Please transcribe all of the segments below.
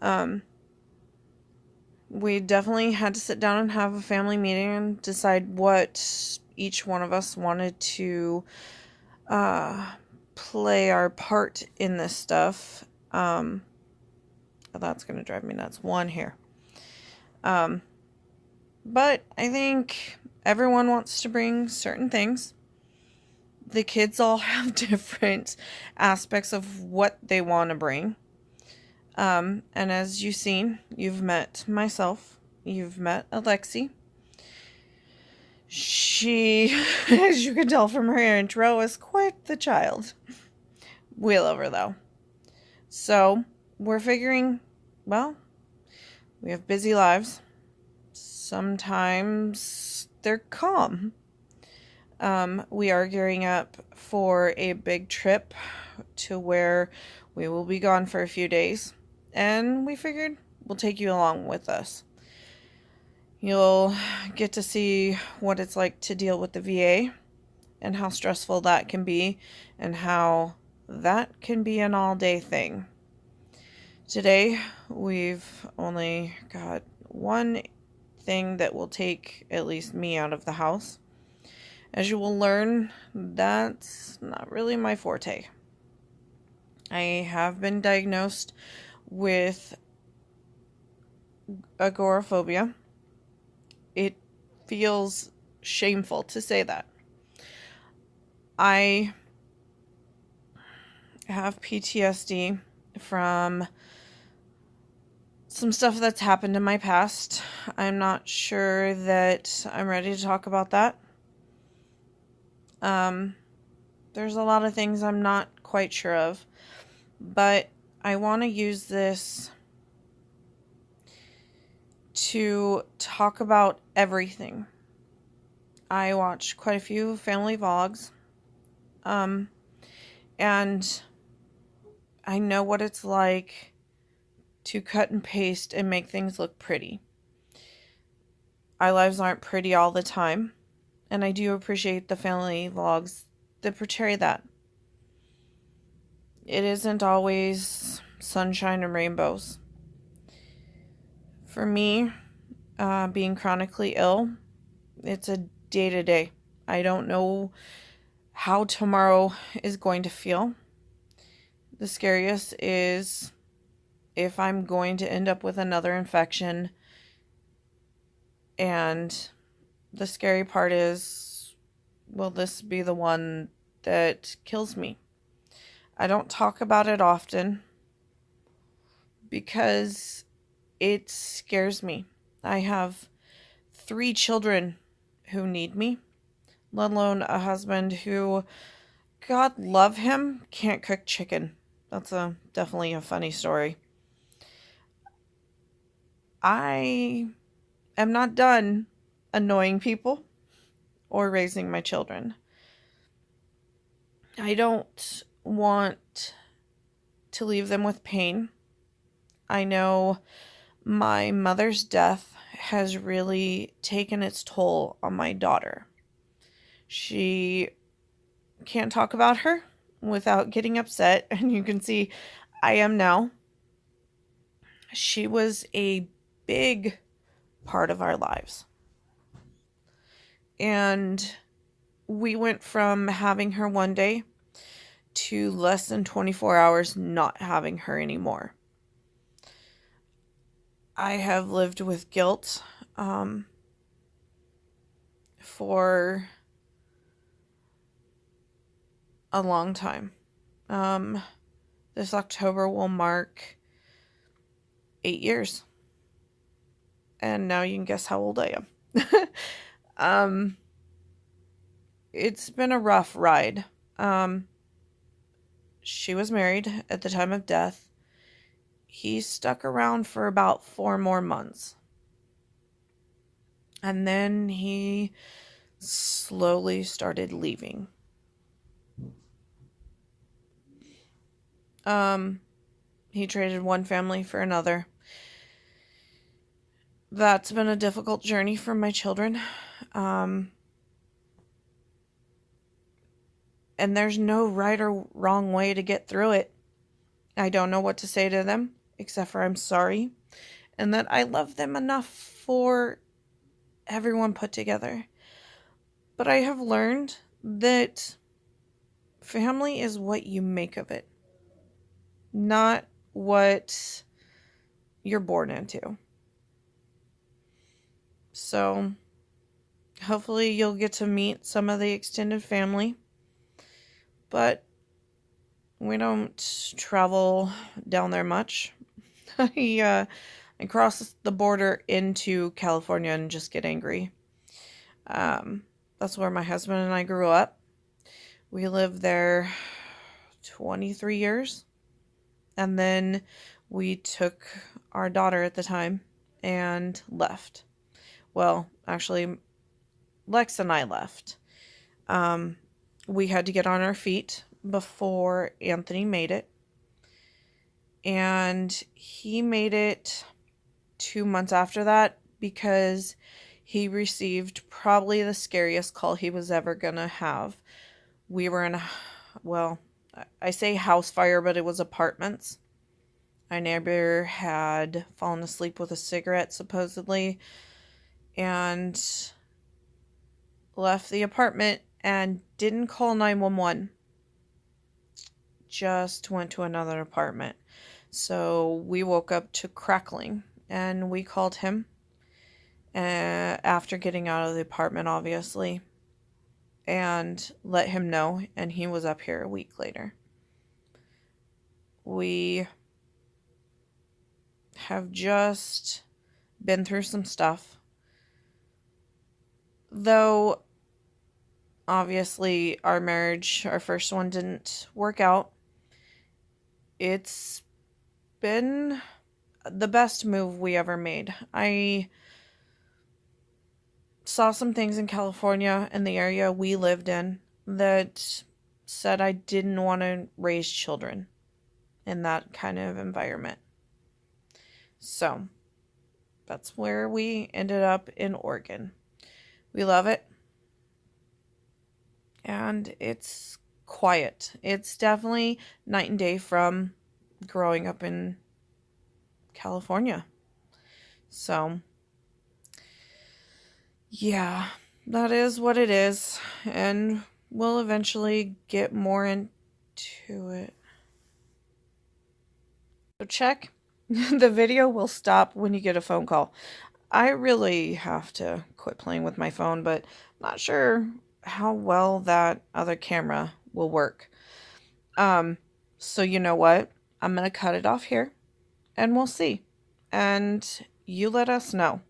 Um, we definitely had to sit down and have a family meeting and decide what each one of us wanted to play our part in this stuff. That's going to drive me nuts. One here. But I think everyone wants to bring certain things. The kids all have different aspects of what they want to bring. And as you've seen, you've met myself. You've met Alexi. She, as you can tell from her intro, is quite the child. We love her, though. So, we're figuring, well, we have busy lives. Sometimes they're calm. We are gearing up for a big trip to where we will be gone for a few days. And we figured we'll take you along with us. You'll get to see what it's like to deal with the VA and how stressful that can be and how that can be an all-day thing. Today, we've only got one thing that will take at least me out of the house. As you will learn, that's not really my forte. I have been diagnosed with agoraphobia. It feels shameful to say that. I have PTSD from some stuff that's happened in my past. I'm not sure that I'm ready to talk about that. There's a lot of things I'm not quite sure of, but I want to use this to talk about everything. I watch quite a few family vlogs, and I know what it's like to cut and paste and make things look pretty. Our lives aren't pretty all the time, and I do appreciate the family vlogs that portray that. It isn't always sunshine and rainbows. For me, being chronically ill, it's a day-to-day. I don't know how tomorrow is going to feel. The scariest is if I'm going to end up with another infection. And the scary part is, will this be the one that kills me? I don't talk about it often because it scares me. I have 3 children who need me, let alone a husband who, God love him, can't cook chicken. That's definitely a funny story. I am not done annoying people or raising my children. I don't want to leave them with pain. I know my mother's death has really taken its toll on my daughter. She can't talk about her without getting upset, and you can see I am now. She was a big part of our lives. And we went from having her one day to less than 24 hours not having her anymore. I have lived with guilt for a long time. This October will mark 8 years. And now you can guess how old I am. It's been a rough ride. She was married at the time of death. He stuck around for about 4 more months. And then he slowly started leaving. He traded one family for another. That's been a difficult journey for my children. And there's no right or wrong way to get through it. I don't know what to say to them except for I'm sorry, and that I love them enough for everyone put together. But I have learned that family is what you make of it, not what you're born into. So, hopefully you'll get to meet some of the extended family, but we don't travel down there much. I cross the border into California and just get angry. That's where my husband and I grew up. We lived there 23 years. And then we took our daughter at the time and left. Well, actually, Lex and I left. We had to get on our feet before Anthony made it. And he made it 2 months after that because he received probably the scariest call he was ever going to have. We were in well, I say house fire, but it was apartments. Our neighbor had fallen asleep with a cigarette, supposedly, and left the apartment and didn't call 911. Just went to another apartment. So we woke up to crackling, and we called him after getting out of the apartment, obviously, and let him know, and he was up here a week later. We have just been through some stuff. Though, obviously, our marriage, our first one, didn't work out. It's been the best move we ever made. I saw some things in California, in the area we lived in, that said I didn't want to raise children in that kind of environment. So, that's where we ended up in Oregon. We love it. And it's quiet. It's definitely night and day from growing up in California. So, yeah, that is what it is. And we'll eventually get more into it. So check. The video will stop when you get a phone call. I really have to quit playing with my phone, but I'm not sure how well that other camera will work. So you know what? I'm going to cut it off here and we'll see. And you let us know.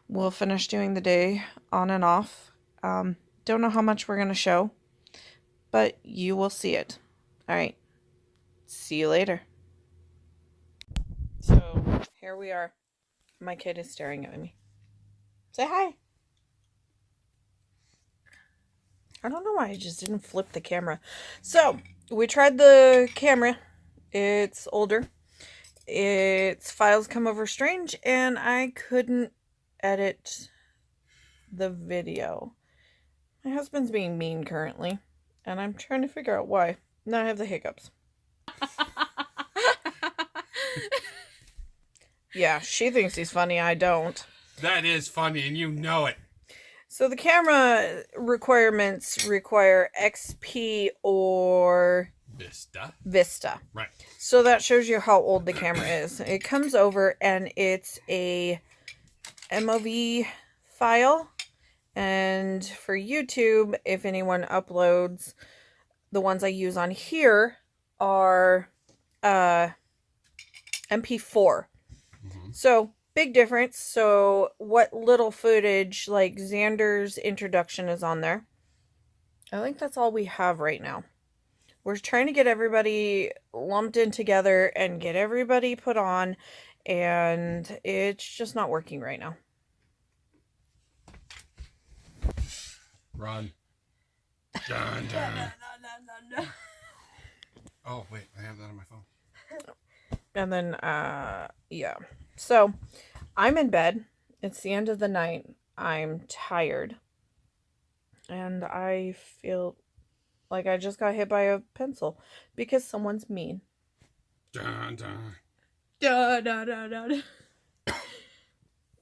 We'll finish doing the day on and off. Don't know how much we're going to show, but you will see it. All right. See you later. So here we are. My kid is staring at me. Say hi. I don't know why I just didn't flip the camera. So we tried the camera. It's older. Its files come over strange, and I couldn't edit the video. My husband's being mean currently, and I'm trying to figure out why. Now I have the hiccups. Yeah, she thinks he's funny. I don't. That is funny, and you know it. So the camera requirements require XP or Vista. Right. So that shows you how old the camera is. It comes over and it's a MOV file. And for YouTube, if anyone uploads, the ones I use on here are MP4. Mm-hmm. So big difference. So what little footage, like Xander's introduction, is on there. I think that's all we have right now. We're trying to get everybody lumped in together and get everybody put on, and it's just not working right now. Run. Dun, dun. No. Oh, wait. I have that on my phone. And then, yeah. So, I'm in bed. It's the end of the night. I'm tired. And I feel like I just got hit by a pencil because someone's mean. Dun, dun. Da da da da.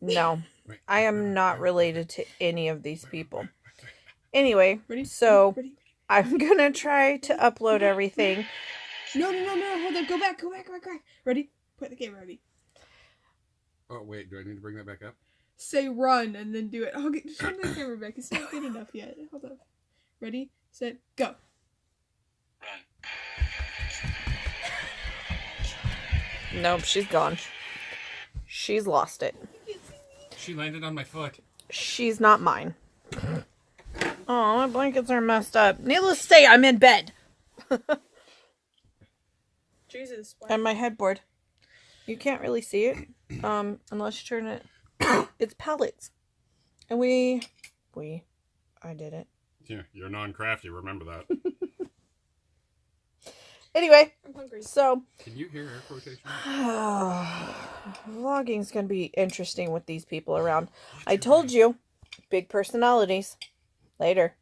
No, Wait, I am not related to any of these people. Anyway, Ready? so Ready? I'm gonna try to upload everything. No, hold on. Go back. Ready? Put the camera ready. Oh, wait, do I need to bring that back up? Say run and then do it. Oh, turn the camera back. It's not good enough yet. Hold up. Ready, set, go. Nope, she's gone. She's lost it. She landed on my foot. She's not mine. Oh, my blankets are messed up. Needless to say, I'm in bed. Jesus. And my headboard. You can't really see it, unless you turn it. It's pallets. And I did it. Yeah, you're non-crafty, remember that. Anyway, I'm hungry. so Can you hear air quotation? vlogging's gonna be interesting with these people around. I told you, big personalities. Later.